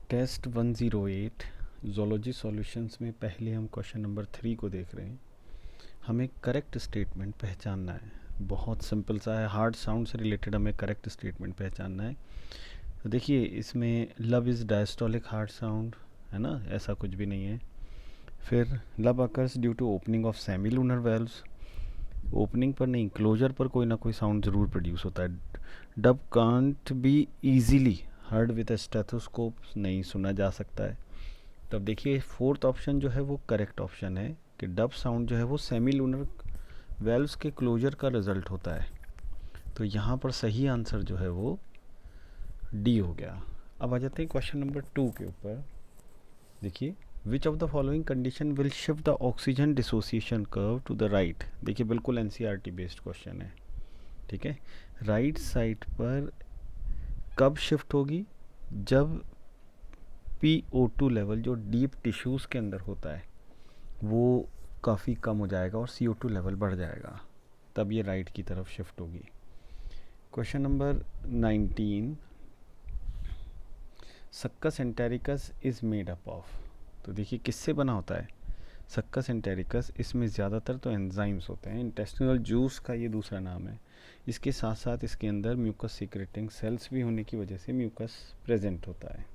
Test 108 zoology solutions में पहले हम क्वेश्चन नंबर 3 को देख रहे हैं। हमें करेक्ट स्टेटमेंट पहचानना है। बहुत सिंपल सा है, हार्ड साउंड से रिलेटेड हमें करेक्ट स्टेटमेंट पहचानना है। तो देखिए इसमें lub is diastolic heart sound है ना, ऐसा कुछ भी नहीं है। फिर lub occurs due to opening of semilunar valves, opening पर नहीं क्लोजर पर कोई ना कोई साउंड ज़रूर प्रोड्यूस होता है। Dub can't be easily heard with stethoscope, नहीं सुना जा सकता है। तब देखिए फोर्थ ऑप्शन जो है वो करेक्ट ऑप्शन है कि डब साउंड जो है वो सेमी लूनर वेल्व्स के क्लोजर का रिजल्ट होता है। तो यहाँ पर सही आंसर जो है वो डी हो गया। अब आ जाते हैं क्वेश्चन नंबर 2 के ऊपर। देखिए which of the following condition will shift the oxygen dissociation curve to the right. देखिए बिल्कुल एनसीईआरटी बेस्ड क्वेश्चन है, ठीक है। राइट साइड पर कब शिफ्ट होगी? जब PO2 लेवल जो डीप टिश्यूज़ के अंदर होता है वो काफ़ी कम हो जाएगा और CO2 लेवल बढ़ जाएगा, तब ये राइट की तरफ शिफ्ट होगी। Question number 19, succus entericus is made up of. तो देखिए किससे बना होता है सक्कस एंटेरिकस? इसमें ज़्यादातर तो एंजाइम्स होते हैं, इंटेस्टिनल जूस का ये दूसरा नाम है। इसके साथ साथ इसके अंदर म्यूकस सीक्रेटिंग सेल्स भी होने की वजह से म्यूकस प्रेजेंट होता है।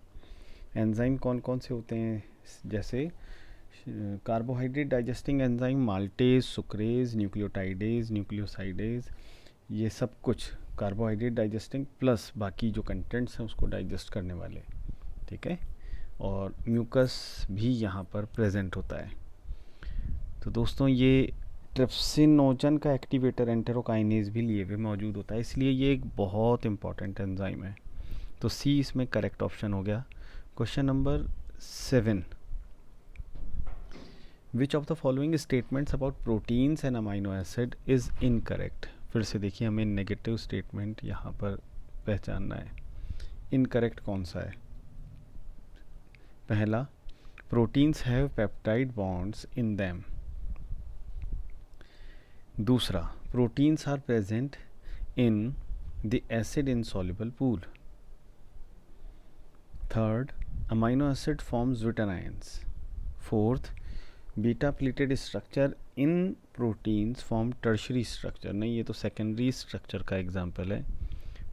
एंजाइम कौन कौन से होते हैं? जैसे carbohydrate digesting enzyme maltase, sucrase, nucleotidase, nucleosidase, ये सब कुछ कार्बोहाइड्रेट डाइजेस्टिंग प्लस बाकी जो कंटेंट्स हैं उसको डाइजेस्ट करने वाले, ठीक है। और म्यूकस भी यहाँ पर प्रेजेंट होता है। तो दोस्तों ये ट्रिप्सिनोजन का एक्टिवेटर एंटेरोकाइनेज भी लिए हुए मौजूद होता है, इसलिए ये एक बहुत इंपॉर्टेंट एंजाइम है। तो सी इसमें करेक्ट ऑप्शन हो गया। Question number 7, which of the following statements about proteins and amino acid is incorrect. फिर से देखिए हमें नेगेटिव स्टेटमेंट यहाँ पर पहचानना है। इनकरेक्ट कौन सा है? पहला, proteins have peptide bonds in them. दूसरा, proteins are present in the acid insoluble pool. Third, amino acid forms glutamines. Fourth, beta pleated structure in proteins form tertiary structure. नहीं, ये तो सेकेंडरी स्ट्रक्चर का example है।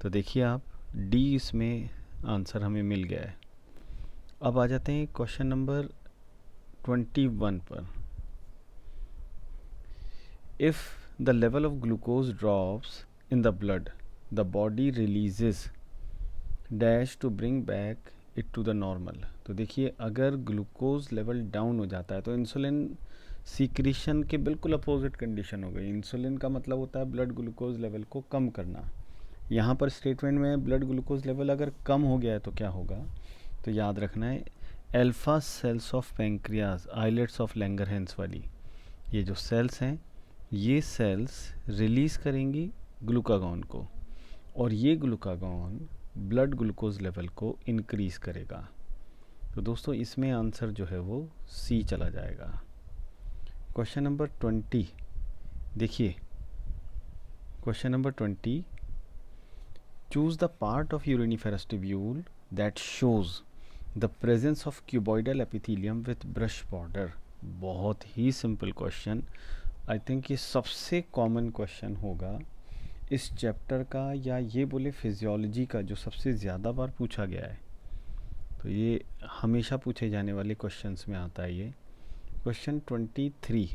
तो देखिए आप D इसमें आंसर हमें मिल गया है। अब आ जाते हैं क्वेश्चन नंबर 21 पर। If the level of glucose drops in the blood the body releases dash to bring back it to the normal. तो देखिए अगर ग्लूकोज लेवल डाउन हो जाता है तो इंसुलिन सीक्रेशन के बिल्कुल अपोजिट कंडीशन हो गई। इंसुलिन का मतलब होता है ब्लड ग्लूकोज लेवल को कम करना। यहाँ पर स्टेटमेंट में ब्लड ग्लूकोज लेवल अगर कम हो गया है तो क्या होगा? तो याद रखना है alpha cells of pancreas, islets of Langerhans वाली ये जो सेल्स हैं ये सेल्स रिलीज़ करेंगी ग्लूकागॉन को, और ये ग्लूकागॉन ब्लड ग्लूकोज लेवल को इंक्रीज़ करेगा। तो दोस्तों इसमें आंसर जो है वो सी चला जाएगा। क्वेश्चन नंबर 20 देखिए, question number 20, choose the part of uriniferous tubule that shows the presence of cuboidal epithelium with brush border. बहुत ही सिंपल क्वेश्चन, आई थिंक ये सबसे कॉमन क्वेश्चन होगा इस चैप्टर का, या ये बोले फिजियोलॉजी का, जो सबसे ज़्यादा बार पूछा गया है। तो ये हमेशा पूछे जाने वाले क्वेश्चंस में आता है ये। Question 23,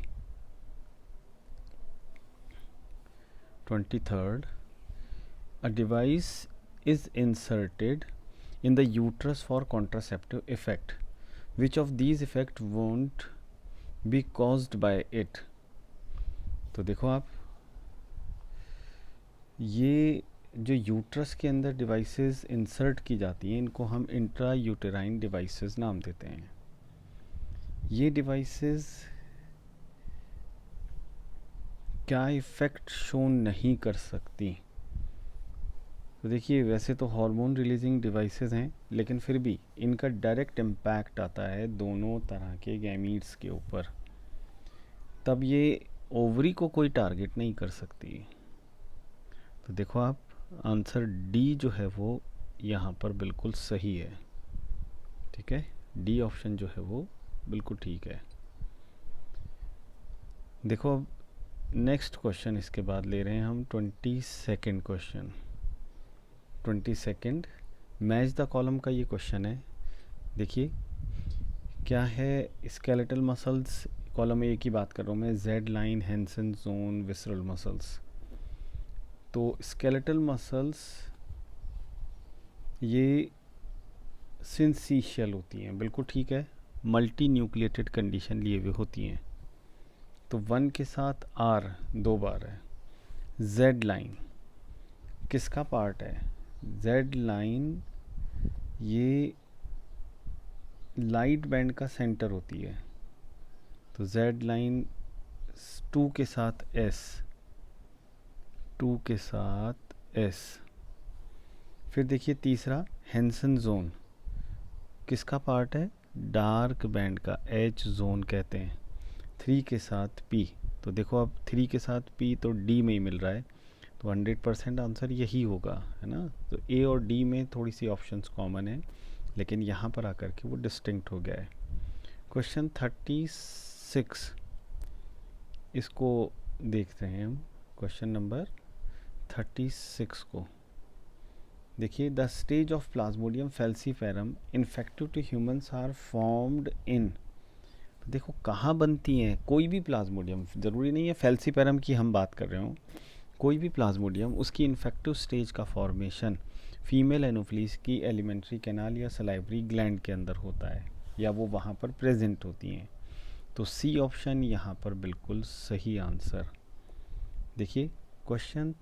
23rd, a device is inserted in the uterus for contraceptive effect. Which of these effect won't be caused by it? तो देखो आप, ये जो यूट्रस के अंदर डिवाइसेस इंसर्ट की जाती हैं इनको हम इंट्रा यूटेराइन डिवाइसेस नाम देते हैं। ये डिवाइसेस क्या इफ़ेक्ट शो नहीं कर सकती? तो देखिए वैसे तो हार्मोन रिलीजिंग डिवाइसेस हैं, लेकिन फिर भी इनका डायरेक्ट इम्पैक्ट आता है दोनों तरह के गैमीट्स के ऊपर, तब ये ओवरी को कोई टारगेट नहीं कर सकती। तो देखो आप आंसर डी जो है वो यहाँ पर बिल्कुल सही है, ठीक है, डी ऑप्शन जो है वो बिल्कुल ठीक है। देखो अब नेक्स्ट क्वेश्चन इसके बाद ले रहे हैं हम 22nd question. 22nd match the column का ये क्वेश्चन है। देखिए क्या है, स्केलेटल मसल्स, कॉलम ए की बात कर रहा हूँ मैं, Z line, Hensen zone, visceral muscles. तो स्केलेटल मसल्स ये सिंसीशियल होती हैं, बिल्कुल ठीक है, मल्टी न्यूक्लिएटेड कंडीशन लिए हुए होती हैं। तो 1 के साथ आर 2 बार है। जेड लाइन किसका पार्ट है? जेड लाइन ये लाइट बैंड का सेंटर होती है। तो जेड लाइन 2 के साथ एस, 2 के साथ एस। फिर देखिए तीसरा हैंसन जोन किसका पार्ट है? डार्क बैंड का, एच जोन कहते हैं। 3 के साथ पी। तो देखो अब 3 के साथ पी तो डी में ही मिल रहा है, तो 100% आंसर यही होगा, है ना। तो ए और डी में थोड़ी सी ऑप्शंस कॉमन है, लेकिन यहाँ पर आकर के वो डिस्टिंक्ट हो गया है। क्वेश्चन 36 इसको देखते हैं हम, क्वेश्चन नंबर 36 को देखिए। The stage of Plasmodium falciparum infective to humans are formed in. देखो कहाँ बनती हैं कोई भी प्लाज्मोडियम, ज़रूरी नहीं है फैल्सीफेरम की हम बात कर रहे हो, कोई भी प्लाज्मोडियम उसकी इन्फेक्टिव स्टेज का फॉर्मेशन फीमेल एनोफ्लीस की एलिमेंट्री कैनाल या सलाइवरी ग्लैंड के अंदर होता है, या वो वहाँ पर प्रेजेंट होती हैं। तो सी ऑप्शन यहाँ पर बिल्कुल सही आंसर। देखिए question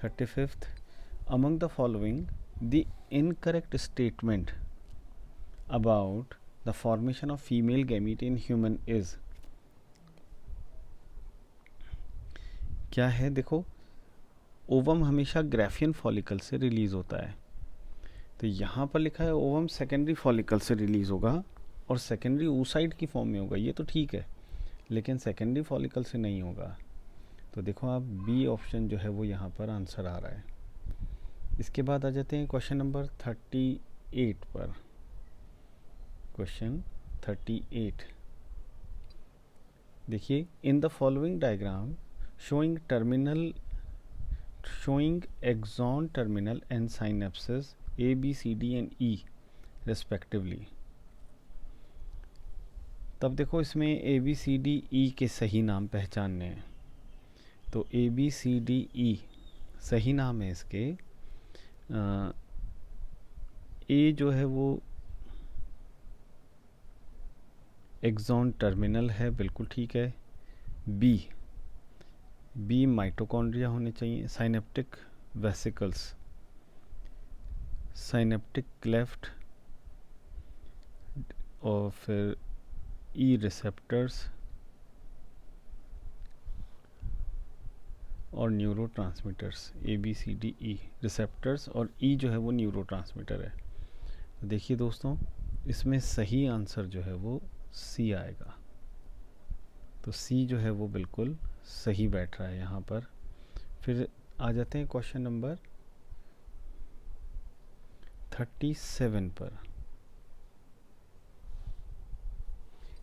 35th among the following the incorrect statement about the formation of female gamete in human is. क्या है? देखो ओवम हमेशा ग्राफियन फॉलिकल से रिलीज होता है, तो यहाँ पर लिखा है ओवम सेकेंडरी फॉलिकल से रिलीज होगा और सेकेंडरी oocyte की फॉर्म में होगा, ये तो ठीक है, लेकिन सेकेंडरी फॉलिकल से नहीं होगा। तो देखो आप बी ऑप्शन जो है वो यहाँ पर आंसर आ रहा है। इसके बाद आ जाते हैं क्वेश्चन नंबर 38 पर। क्वेश्चन 38 देखिए, in the following diagram showing axon terminal and synapses A, B, C, D and E respectively। तब देखो इसमें A, B, C, D, E के सही नाम पहचानने हैं। तो A, B, C, D, E सही नाम है इसके। A जो है वो एक्सॉन टर्मिनल है, बिल्कुल ठीक है। बी माइटोकॉन्ड्रिया होने चाहिए। साइनेप्टिक वेसिकल्स, साइनेप्टिक क्लेफ्ट, और फिर ई रिसेप्टर्स और neurotransmitters. A B C D E receptors और ई जो है वो न्यूरो ट्रांसमीटर है। तो देखिए दोस्तों इसमें सही आंसर जो है वो सी आएगा। तो सी जो है वो बिल्कुल सही बैठ रहा है यहाँ पर। फिर आ जाते हैं क्वेश्चन नंबर 37 पर।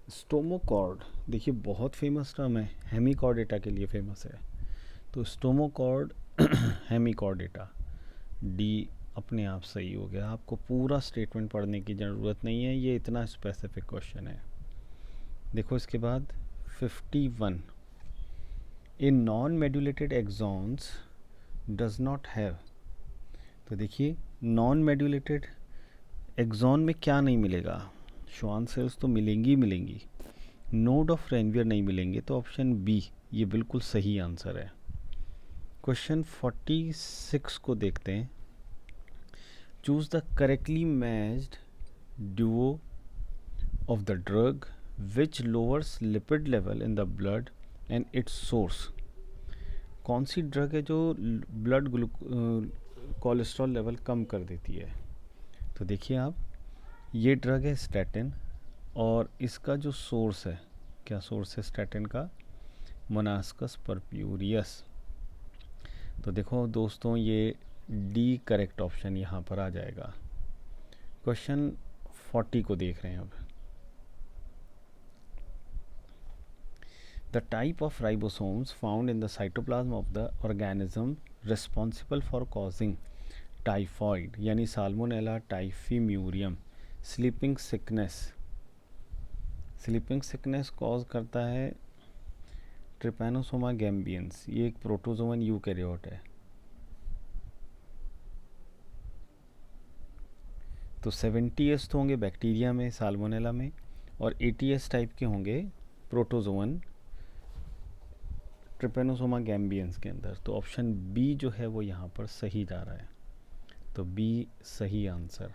स्टोमोकॉर्ड देखिए बहुत फेमस टर्म है, हेमिकॉर्डेटा के लिए फेमस है। तो स्टोमोकॉर्ड हेमिकॉर्डेटा, डी अपने आप सही हो गया। आपको पूरा स्टेटमेंट पढ़ने की ज़रूरत नहीं है, ये इतना स्पेसिफिक क्वेश्चन है। देखो इसके बाद 51 a non medullated axons does not have. तो देखिए नॉन मेड्यूलेटेड एक्सॉन में क्या नहीं मिलेगा? श्वान सेल्स तो मिलेंगी, नोड ऑफ रेनवियर नहीं मिलेंगे, तो ऑप्शन बी ये बिल्कुल सही आंसर है। क्वेश्चन 46 को देखते हैं। Choose the correctly matched Duo of the drug which lowers lipid level in the blood and it's source. कौन सी ड्रग है जो ब्लड कोलेस्ट्रॉल लेवल कम कर देती है? तो देखिए आप, ये ड्रग है स्टैटिन, और इसका जो सोर्स है, क्या सोर्स है स्टैटिन का? Monascus purpureus. तो देखो दोस्तों ये डी करेक्ट ऑप्शन यहाँ पर आ जाएगा। क्वेश्चन 40 को देख रहे हैं अब। The type of ribosomes found in the cytoplasm of the organism responsible for causing typhoid यानी साल्मोनेला टाइफीम्यूरियम स्लीपिंग सिकनेस कॉज करता है ट्रिपैनोसोमा गैम्बियंस। ये एक प्रोटोजोवन यूकैरियोट है। तो 70s तो होंगे बैक्टीरिया में, साल्मोनेला में, और 80s टाइप के होंगे प्रोटोजोवन ट्रिपैनोसोमा गैम्बियंस के अंदर। तो ऑप्शन बी जो है वो यहाँ पर सही जा रहा है। तो बी सही आंसर।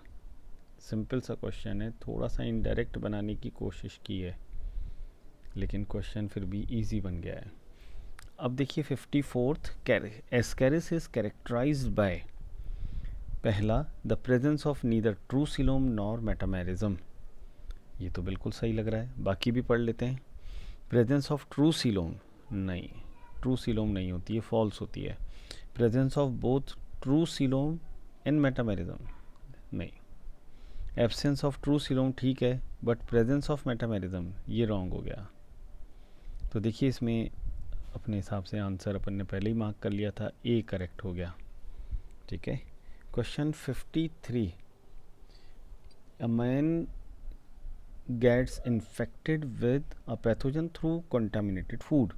सिंपल सा क्वेश्चन है, थोड़ा सा इनडायरेक्ट बनाने की कोशिश की है, लेकिन क्वेश्चन फिर भी इजी बन गया है। अब देखिए 54th, Ascaris is characterised by, पहला the presence of neither true coelom nor metamerism. ये तो बिल्कुल सही लग रहा है, बाकी भी पढ़ लेते हैं। प्रेजेंस ऑफ ट्रू सीलोम, नहीं, ट्रू सीलोम नहीं होती है, फॉल्स होती है। Presence of both true coelom and metamerism, नहीं। एब्सेंस ऑफ ट्रू सीलोम ठीक है, बट प्रेजेंस ऑफ मेटामेरिज्म ये रॉन्ग हो गया। तो देखिए इसमें अपने हिसाब से आंसर अपन ने पहले ही मार्क कर लिया था, ए करेक्ट हो गया। ठीक है। Question 53, a man gets infected with a pathogen through contaminated food.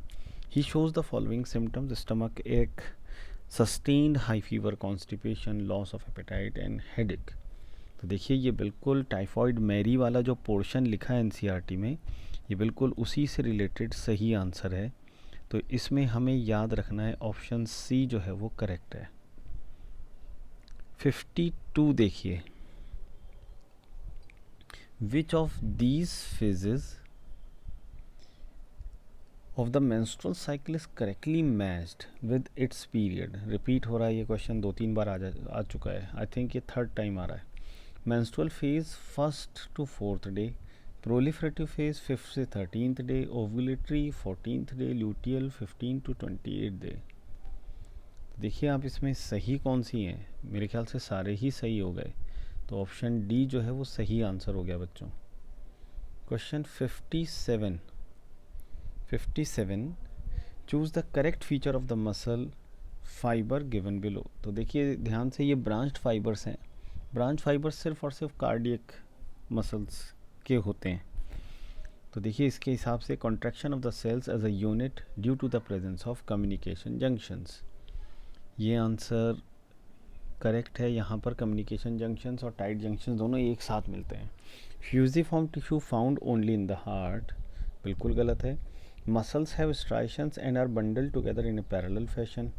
He shows the following symptoms: stomach ache, sustained high fever, constipation, loss of appetite and headache. तो देखिए ये बिल्कुल टाइफॉइड मैरी वाला जो पोर्शन लिखा है एनसीईआरटी में, ये बिल्कुल उसी से रिलेटेड सही आंसर है। तो इसमें हमें याद रखना है ऑप्शन सी जो है वो करेक्ट है। 52 देखिए, Which of these phases of the menstrual cycle is correctly matched with its period? Repeat हो रहा है ये क्वेश्चन, 2-3 बार आ चुका है। आई थिंक ये 3rd टाइम आ रहा है। Menstrual phase 1st to 4th day, proliferative phase 5th से 13th day, ovulatory 14th day, luteal 15 to 28 day. देखिए आप इसमें सही कौन सी हैं, मेरे ख्याल से सारे ही सही हो गए। तो ऑप्शन डी जो है वो सही आंसर हो गया बच्चों। Question 57, choose the correct feature of the muscle fibre given below. तो देखिए ध्यान से, ये ब्रांच्ड फाइबर्स हैं। ब्रांच फाइबर्स सिर्फ और सिर्फ कार्डियक मसल्स के होते हैं। तो देखिए इसके हिसाब से contraction of the cells as a unit due to the presence of communication junctions, ये आंसर करेक्ट है। यहाँ पर कम्युनिकेशन जंक्शंस और टाइट जंक्शंस दोनों एक साथ मिलते हैं। Fusiform tissue found only in the heart, बिल्कुल गलत है। Muscles have striations and are bundle together in a parallel fashion,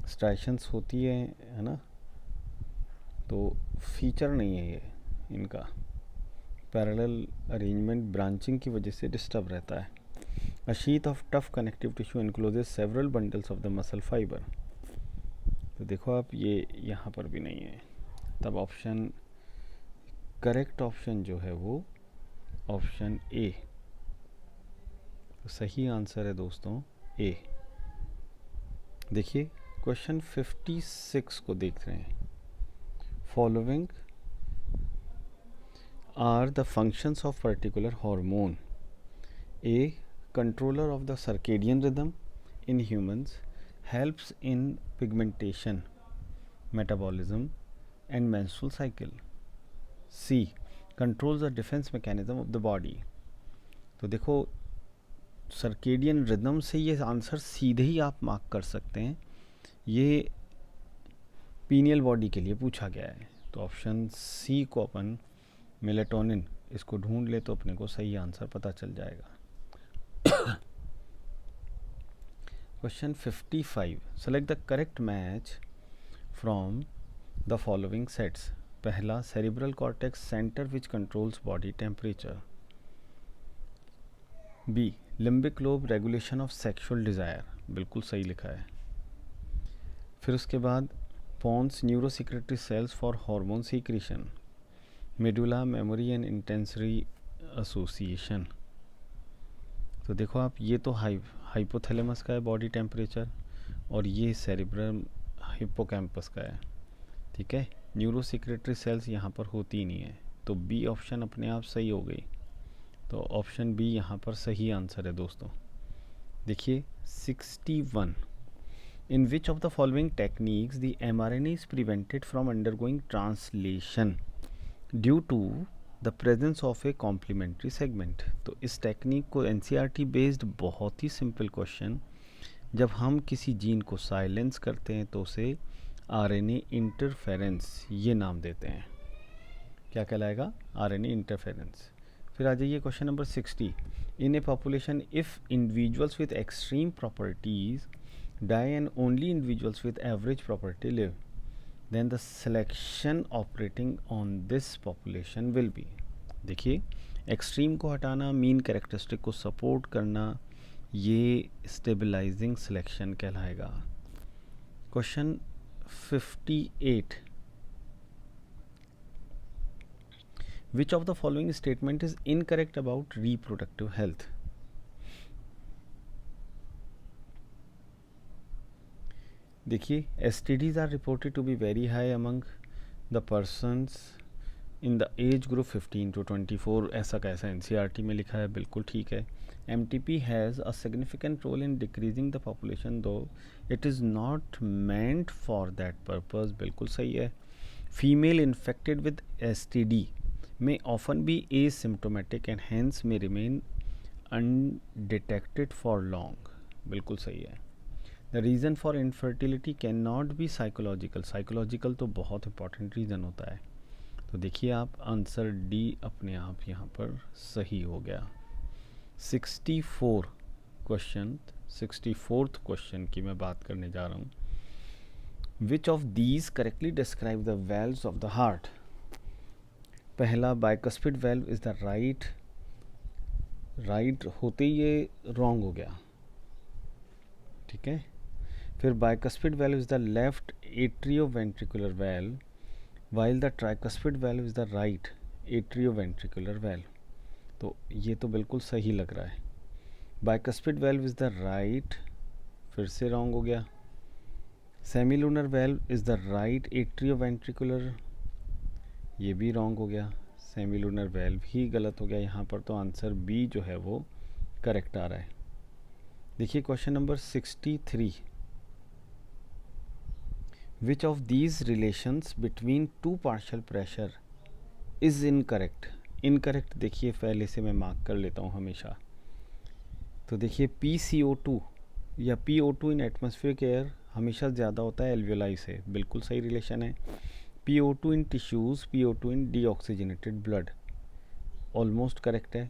striations होती है ना, तो फीचर नहीं है ये इनका, पैरेलल अरेंजमेंट ब्रांचिंग की वजह से डिस्टर्ब रहता है। A sheath of tough connective tissue encloses several bundles of the muscle fibre. तो देखो आप ये यहाँ पर भी नहीं है, तब ऑप्शन करेक्ट ऑप्शन जो है वो ऑप्शन ए, तो सही आंसर है दोस्तों ए। देखिए क्वेश्चन 56 को देख रहे हैं। Following are the functions of particular hormone. A, controller of the circadian rhythm in humans, helps in pigmentation, metabolism and menstrual cycle. C, controls the defense mechanism of the body. तो देखो circadian rhythm से ये answer सीधे ही आप mark कर सकते हैं, ये पीनियल बॉडी के लिए पूछा गया है। तो ऑप्शन सी को अपन मेलेटोनिन इसको ढूंढ ले तो अपने को सही आंसर पता चल जाएगा। Question 55, select the correct match from the following sets. पहला, cerebral cortex center which controls body temperature. B, limbic lobe regulation of sexual desire, बिल्कुल सही लिखा है। फिर उसके बाद pons neurosecretory cells for hormone secretion, medulla memory and intensory association। तो देखो आप, ये तो हाइपोथैलेमस का है बॉडी टेम्परेचर, और ये सेरिब्रम हिप्पोकैम्पस का है। ठीक है, न्यूरो सेक्रेटरी सेल्स यहाँ पर होती ही नहीं है, तो बी ऑप्शन अपने आप सही हो गई। तो ऑप्शन बी यहाँ पर सही आंसर है दोस्तों। देखिए 61, in which of the following techniques the mRNA is prevented from undergoing translation due to the presence of a complementary segment. तो इस टेक्निक को NCERT बेस्ड बहुत ही सिंपल क्वेश्चन, जब हम किसी जीन को साइलेंस करते हैं तो उसे RNA इंटरफेरेंस ये नाम देते हैं। क्या कहलाएगा? RNA interference. फिर आ जाइए question number 60, in a population if individuals with extreme properties die and only individuals with average property live, then the selection operating on this population will be. देखिए एक्सट्रीम को हटाना, मीन कैरेक्टरिस्टिक को support करना, ये stabilising selection कहलाएगा। Question 58, which of the following statement is incorrect about reproductive health? देखिए STDs are reported to be very high among the persons in the age group 15 to 24, ऐसा कैसा NCERT में लिखा है, बिल्कुल ठीक है। MTP has a significant role in decreasing the population though it is not meant for that purpose, बिल्कुल सही है। Female infected with STD may often be asymptomatic and hence may remain undetected for long, बिल्कुल सही है। The reason for infertility cannot be psychological, psychological तो बहुत important reason होता है। तो देखिए आप आंसर डी अपने आप यहाँ पर सही हो गया। 64 क्वेश्चन, 64th क्वेश्चन की मैं बात करने जा रहा हूँ। Which of these correctly describe the valves of the heart? पहला bicuspid valve is the right होते ही ये रॉन्ग हो गया, ठीक है। फिर bicuspid valve is the left atrioventricular valve while the tricuspid valve is the right atrioventricular valve. तो ये तो बिल्कुल सही लग रहा है। Bicuspid valve is the right, फिर से रॉन्ग हो गया। Semilunar valve is the right atrioventricular, ये भी रॉन्ग हो गया। सेमीलूनर वेल्व ही गलत हो गया यहाँ पर, तो आंसर बी जो है वो करेक्ट आ रहा है। देखिए question number 63, which of these relations between two partial pressure is incorrect? Incorrect देखिए पहले से मैं मार्क कर लेता हूँ हमेशा। तो देखिए PCO2 या PO2 इन एटमॉस्फेरिक एयर हमेशा ज़्यादा होता है एल्वियोलाई से, बिल्कुल सही रिलेशन है। PO2 in tissues, PO2 in deoxygenated blood, almost correct है।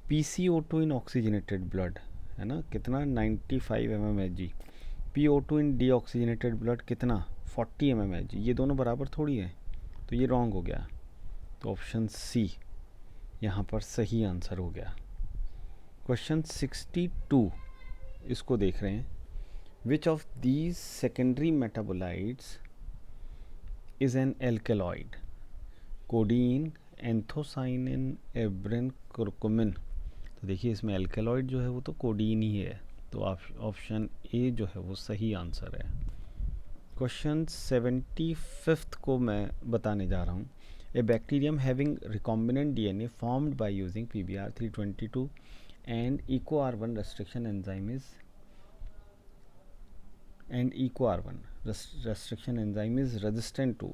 PCO2 in oxygenated blood है ना, कितना 95 mmHg। PO2 in deoxygenated blood कितना 40 mmHg, ये दोनों बराबर थोड़ी है, तो ये रॉन्ग हो गया। तो ऑप्शन सी यहाँ पर सही आंसर हो गया। क्वेश्चन 62 इसको देख रहे हैं, विच of these secondary metabolites is an alkaloid? Codeine, anthocyanin, abrin, curcumin. तो देखिए इसमें एल्केलॉइड जो है वो तो कोडीन ही है, तो ऑप्शन ए जो है वो सही आंसर है। क्वेश्चन 75 को मैं बताने जा रहा हूँ। ए bacterium having recombinant DNA formed by using PBr 322 and EcoR1 restriction enzyme is resistant to।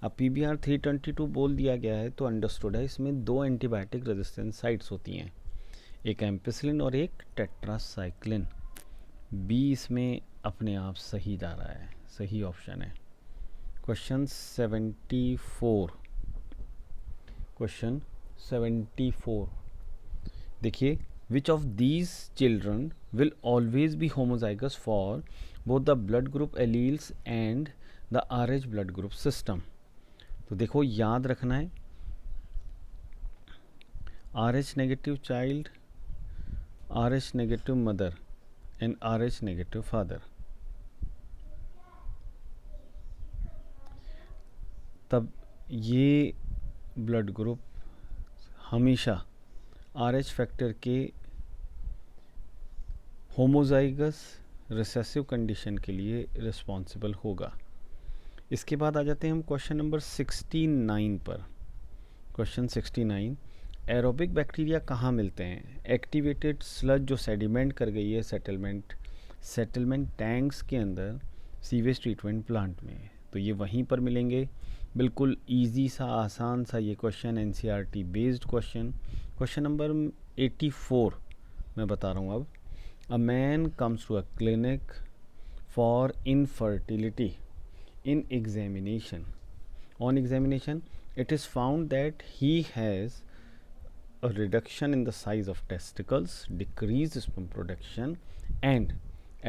अब PBr 322 बोल दिया गया है तो अंडरस्टूड है, इसमें दो एंटीबायोटिक रेजिस्टेंस साइट्स होती हैं, एक एम्पिसिलिन और एक टेट्रासाइक्लिन। बी इसमें अपने आप सही जा रहा है, सही ऑप्शन है। क्वेश्चन 74 देखिए, which of these children will always be homozygous for both the blood group alleles and the RH blood group system? तो देखो याद रखना है, RH negative child, RH negative mother and RH negative father. तब ये blood group हमेशा RH factor के homozygous recessive condition के लिए रिस्पॉन्सिबल होगा। इसके बाद आ जाते हैं हम क्वेश्चन नंबर 69 पर। क्वेश्चन 69, एरोबिक बैक्टीरिया कहाँ मिलते हैं? एक्टिवेटेड स्लज जो सेडिमेंट कर गई है सेटलमेंट टैंक्स के अंदर सीवेज ट्रीटमेंट प्लांट में, तो ये वहीं पर मिलेंगे। बिल्कुल इजी सा आसान सा ये question, NCERT based question. Question number 84 मैं बता रहा हूँ अब। A man comes to a clinic for infertility in examination. On examination, it is found that he has a reduction in the size of testicles, decreased sperm production, and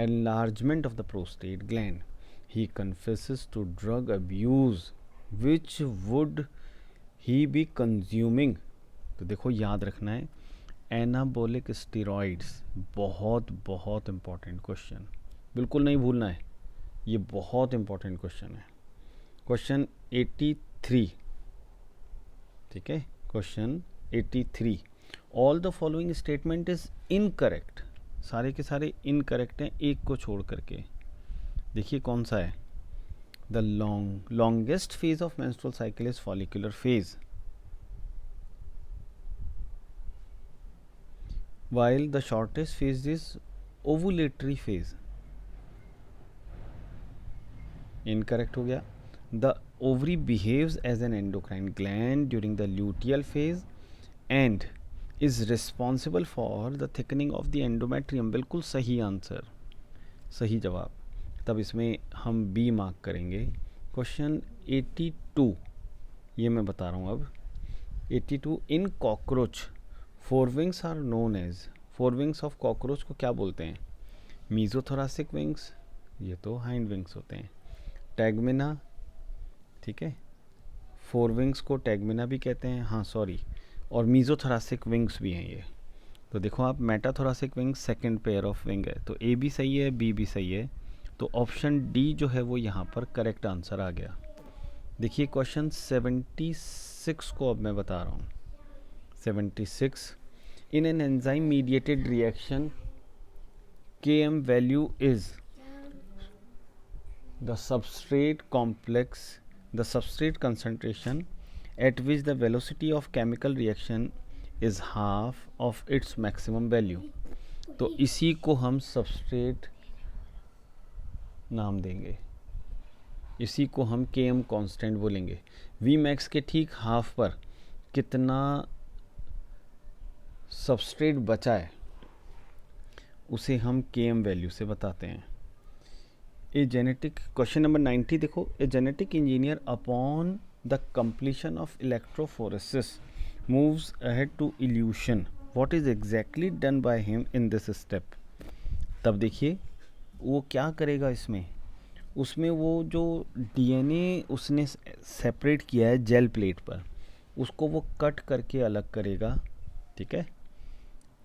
enlargement of the prostate gland. He confesses to drug abuse. Which would he be consuming? तो देखो याद रखना है, anabolic steroids. बहुत बहुत important question, बिल्कुल नहीं भूलना है, ये बहुत इंपॉर्टेंट क्वेश्चन है। क्वेश्चन 83, ठीक है, question 83, all the following statement is incorrect. सारे के सारे इनकरेक्ट हैं एक को छोड़ करके। देखिए कौन सा है। The longest phase of menstrual cycle is follicular phase, while the shortest phase is ovulatory phase. Incorrect हो गया। The ovary behaves as an endocrine gland during the luteal phase and is responsible for the thickening of the endometrium. बिल्कुल सही answer, सही जवाब। तब इसमें हम B mark करेंगे। क्वेश्चन 82 ये मैं बता रहा हूँ अब। 82, in cockroach forewings are known as. Forewings of cockroach को क्या बोलते हैं? मीजोथोरासिक विंग्स, ये तो हाइंड विंग्स होते हैं। टैगमिना, ठीक है, फोर विंग्स को टैगमिना भी कहते हैं, हाँ सॉरी, और मीजोथोरासिक विंग्स भी हैं ये। तो देखो आप, metathoracic wings second pair of wing है, तो ए भी सही है, बी भी सही है, तो ऑप्शन डी जो है वो यहाँ पर करेक्ट आंसर आ गया। देखिए क्वेश्चन 76 को अब मैं बता रहा हूँ। 76, in an enzyme mediated reaction Km value is the substrate complex, the substrate concentration at which the velocity of chemical reaction is half of its maximum value. तो इसी को हम substrate नाम देंगे, इसी को हम Km कांस्टेंट बोलेंगे। Vmax के ठीक हाफ पर कितना सबस्ट्रेट बचा है उसे हम Km वैल्यू से बताते हैं। ए जेनेटिक, क्वेश्चन नंबर 90 देखो, a genetic engineer upon the completion of electrophoresis moves ahead to elution, what is exactly done by him in this step. तब देखिए वो क्या करेगा इसमें, उसमें वो जो डीएनए उसने सेपरेट किया है जेल प्लेट पर, उसको वो कट करके अलग करेगा, ठीक है,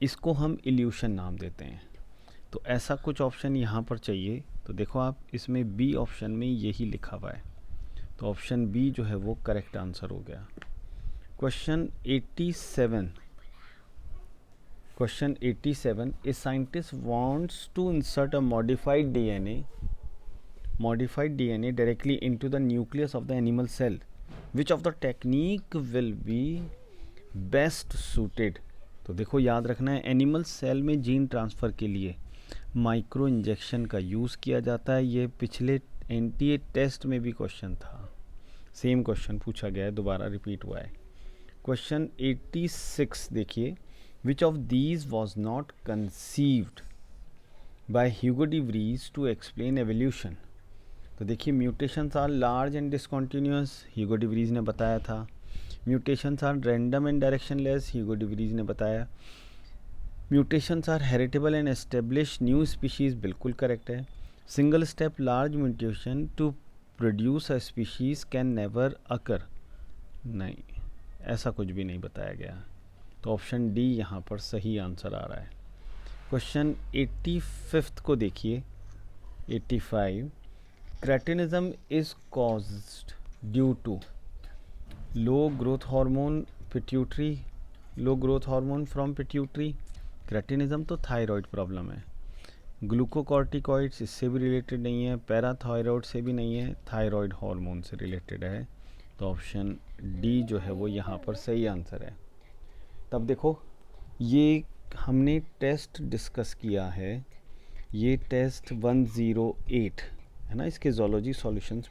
इसको हम इल्यूशन नाम देते हैं। तो ऐसा कुछ ऑप्शन यहाँ पर चाहिए, तो देखो आप इसमें बी ऑप्शन में यही लिखा हुआ है, तो ऑप्शन बी जो है वो करेक्ट आंसर हो गया। Question 87, question 87, a scientist wants to insert a modified DNA directly into the nucleus of the animal cell, which of the technique will be best suited. तो देखो याद रखना है, एनिमल सेल में जीन ट्रांसफ़र के लिए माइक्रो इंजेक्शन का use किया जाता है। ये पिछले एनटीए टेस्ट में भी क्वेश्चन था, सेम क्वेश्चन पूछा गया है, दोबारा रिपीट हुआ है। क्वेश्चन 86 देखिए, which of these was not conceived by Hugo de Vries to explain evolution. तो देखिए mutations are large and discontinuous, Hugo de Vries ने बताया था। Mutations are random and directionless, Hugo de Vries ने बताया। Mutations are heritable and establish new species, बिल्कुल correct है। Single step large mutation to produce a species can never occur, नहीं, ऐसा कुछ भी नहीं बताया गया, तो ऑप्शन डी यहाँ पर सही आंसर आ रहा है। क्वेश्चन 85 को देखिए, 85, cretinism is caused due to low growth hormone pituitary, low growth hormone from pituitary. Cretinism तो थायराइड प्रॉब्लम है। ग्लूकोकॉर्टिकॉइड्स इससे भी रिलेटेड नहीं है, पैराथायरॉयड से भी नहीं है, थायराइड हार्मोन से रिलेटेड है। तो ऑप्शन डी जो है वो यहाँ पर सही आंसर है। तब देखो ये हमने टेस्ट डिस्कस किया है, ये टेस्ट 108 है ना, इसके ज़ूलॉजी सॉल्यूशंस में